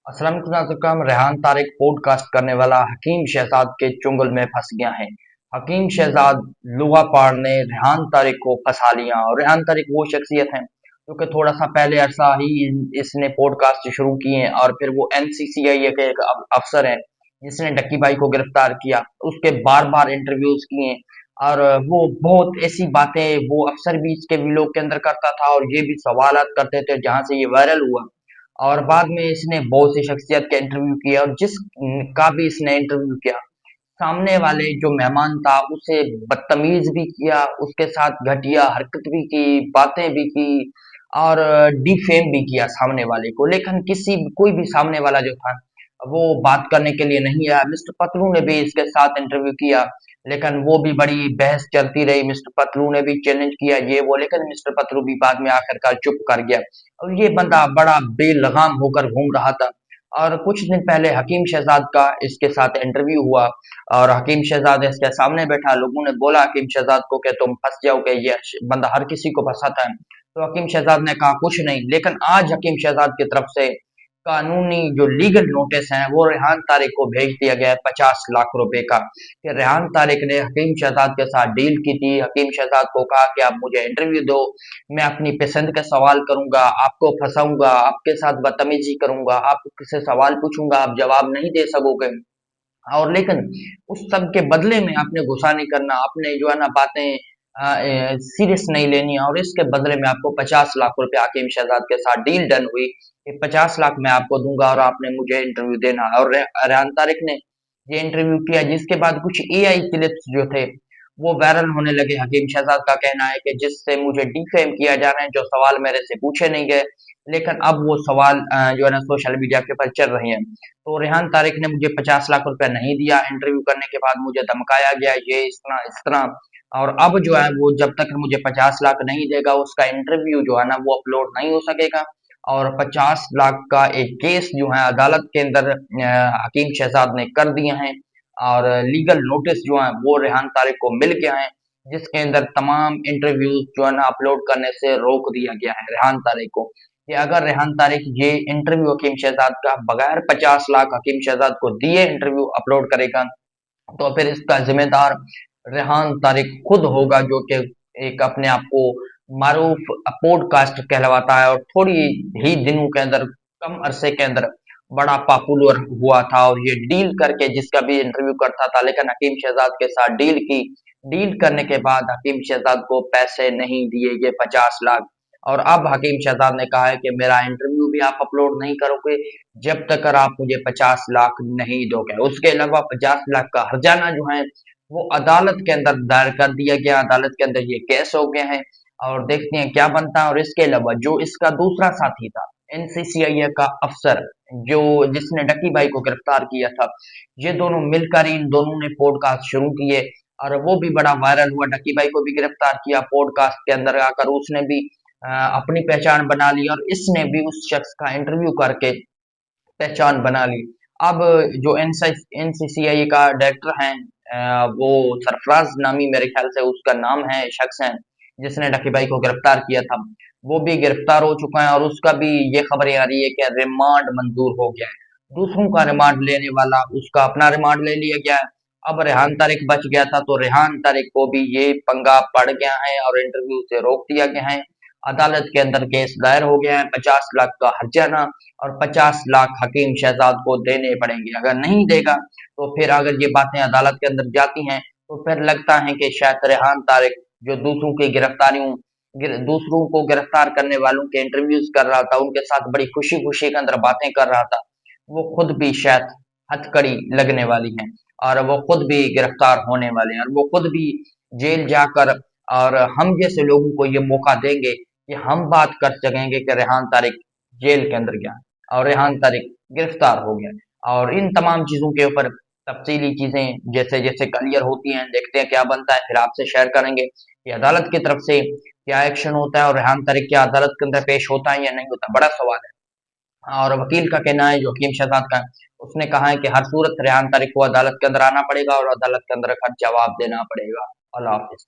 Aslam Rehan Tariq podcast करने वाला हकीम शहजाद के चुंगल में फंस गया है। हकीम शहजाद लुगापाड़ ने रेहान तारिक को फंसा लिया और रेहान तारिक वो शख्सियत है क्योंकि थोड़ा सा पहले अरसा ही इसने पॉडकास्ट शुरू किए और फिर वो एनसीसीआई के एक अफसर है जिसने डक्की भाई को गिरफ्तार किया। उसके बार बार इंटरव्यूज किए और वो बहुत ऐसी बातें वो अफसर भी इसके वीडियो के अंदर करता था और ये भी सवालात करते थे जहां से ये वायरल हुआ। और बाद में इसने बहुत सी शख्सियत का इंटरव्यू किया और जिस का भी इसने इंटरव्यू किया, सामने वाले जो मेहमान था उसे बदतमीज भी किया, उसके साथ घटिया हरकत भी की, बातें भी की और डिफेम भी किया सामने वाले को। लेकिन कोई भी सामने वाला जो था वो बात करने के लिए नहीं आया। मिस्टर पतलू ने भी इसके साथ इंटरव्यू किया, लेकिन वो भी बड़ी बहस चलती रही। मिस्टर पतलू ने भी चैलेंज किया ये वो, लेकिन मिस्टर पतलू भी बाद में आखिरकार चुप कर गया। और ये बंदा बड़ा बेलगाम होकर घूम रहा था। और कुछ दिन पहले हकीम शहजाद का इसके साथ इंटरव्यू हुआ और हकीम शहजाद इसके सामने बैठा। लोगों ने बोला हकीम शहजाद को कि तुम फंस जाओगे, ये बंदा हर किसी को फंसाता है। तो हकीम शहजाद ने कहा कुछ नहीं। लेकिन आज हकीम शहजाद की तरफ से कानूनी जो लीगल नोटिस हैं वो रेहान तारिक को भेज दिया गया है 50 लाख रुपए का, कि रेहान तारिक ने हकीम शहजाद के साथ डील की थी। हकीम शहजाद को कहा कि आप मुझे इंटरव्यू दो, मैं अपनी पसंद के सवाल करूंगा, आपको फंसाऊंगा, आपके साथ बदतमीजी करूंगा, आपको किसी सवाल पूछूंगा, आप जवाब नहीं दे सकोगे। और लेकिन उस सब के बदले में आपने गुस्सा नहीं करना, आपने जो है ना बातें सीरियस नहीं लेनी, और इसके बदले में आपको 50 लाख रुपए हकीम शहजाद के साथ डील डन हुई कि 50 लाख मैं आपको दूंगा और आपने मुझे इंटरव्यू देना है। और रेहान तारिक ने ये इंटरव्यू किया, जिसके बाद कुछ एआई क्लिप्स जो थे वो वायरल होने लगे। हकीम शहजाद का कहना है कि जिससे मुझे डिफेम किया जा रहा है, जो सवाल मेरे से पूछे नहीं गए, लेकिन अब वो सवाल जो है ना सोशल मीडिया के ऊपर चल रहे हैं। तो रेहान तारिक ने मुझे 50 लाख रुपए नहीं दिया, इंटरव्यू करने के बाद मुझे धमकाया गया, ये इस तरह। और अब जो है वो जब तक मुझे 50 लाख नहीं देगा उसका इंटरव्यू जो है ना वो अपलोड नहीं हो सकेगा। और 50 लाख का एक केस जो है अदालत के अंदर हकीम शहजाद ने कर दिया है। और लीगल नोटिस जो है वो रेहान तारिक को मिल गया है, जिसके अंदर तमाम इंटरव्यूज जो है ना अपलोड करने से रोक दिया गया है रेहान तारिक को, कि अगर रेहान तारिक ये इंटरव्यू हकीम शहजाद का बगैर 50 लाख हकीम शहजाद को दिए इंटरव्यू अपलोड करेगा, तो फिर इसका जिम्मेदार रेहान तारिक खुद होगा, जो कि एक अपने आप को मारूफ पॉडकास्ट कहलवाता है और थोड़ी ही दिनों के अंदर, कम अरसे के अंदर बड़ा पॉपुलर हुआ था। और ये डील करके जिसका भी इंटरव्यू करता था, लेकिन हकीम शहजाद के साथ डील की, डील करने के बाद हकीम शहजाद को पैसे नहीं दिए ये 50 लाख। और अब हकीम शहजाद ने कहा है कि मेरा इंटरव्यू भी आप अपलोड नहीं करोगे जब तक आप मुझे 50 लाख नहीं दोगे। उसके अलावा 50 लाख का हर्जाना जो है वो अदालत के अंदर दायर कर दिया गया, अदालत के अंदर ये केस हो गया है और देखते हैं क्या बनता है। और इसके अलावा जो इसका दूसरा साथी था, एनसीसीआई का अफसर, जो जिसने डक्की भाई को गिरफ्तार किया था, ये दोनों मिलकर इन दोनों ने पॉडकास्ट शुरू किए और वो भी बड़ा वायरल हुआ। डक्की भाई को भी गिरफ्तार किया, पॉडकास्ट के अंदर आकर उसने भी अपनी पहचान बना ली और इसने भी उस शख्स का इंटरव्यू करके पहचान बना ली। अब जो एनसीसीआई का डायरेक्टर है, वो सरफराज नामी मेरे ख्याल से उसका नाम है, शख्स है जिसने डकी भाई को गिरफ्तार किया था, वो भी गिरफ्तार हो चुका है और उसका भी ये खबरें आ रही है कि रिमांड मंजूर हो गया है। दूसरों का रिमांड लेने वाला उसका अपना रिमांड ले लिया गया है। अब रेहान तारिक बच गया था, तो रेहान तारिक को भी ये पंगा पड़ गया है और इंटरव्यू से रोक दिया गया है। अदालत के अंदर केस दायर हो गया है, 50 लाख का हर्जाना और 50 लाख हकीम शहजाद को देने पड़ेंगे। अगर नहीं देगा तो फिर अगर ये बातें अदालत के अंदर जाती हैं तो फिर लगता है कि शायद रेहान तारिक जो दूसरों को गिरफ्तार करने वालों के इंटरव्यूज कर रहा था, उनके साथ बड़ी खुशी खुशी के अंदर बातें कर रहा था, वो खुद भी शायद हथकड़ी लगने वाली है और वो खुद भी गिरफ्तार होने वाले हैं और वो खुद भी जेल जाकर, और हम जैसे लोगों को ये मौका देंगे कि हम बात कर सकेंगे कि रेहान तारिक जेल के अंदर गया और रेहान तारिक गिरफ्तार हो गया। और इन तमाम चीजों के ऊपर तफसीली चीजें जैसे जैसे क्लियर होती हैं, देखते हैं क्या बनता है, फिर आपसे शेयर करेंगे कि अदालत की तरफ से क्या एक्शन होता है और रेहान तारिक क्या अदालत के अंदर पेश होता है या नहीं होता, बड़ा सवाल है। और वकील का कहना है जो हकीम शहजाद का, उसने कहा है कि हर सूरत रेहान तारिक को अदालत के अंदर आना पड़ेगा और अदालत के अंदर हर जवाब देना पड़ेगा। अल्लाह हाफिज।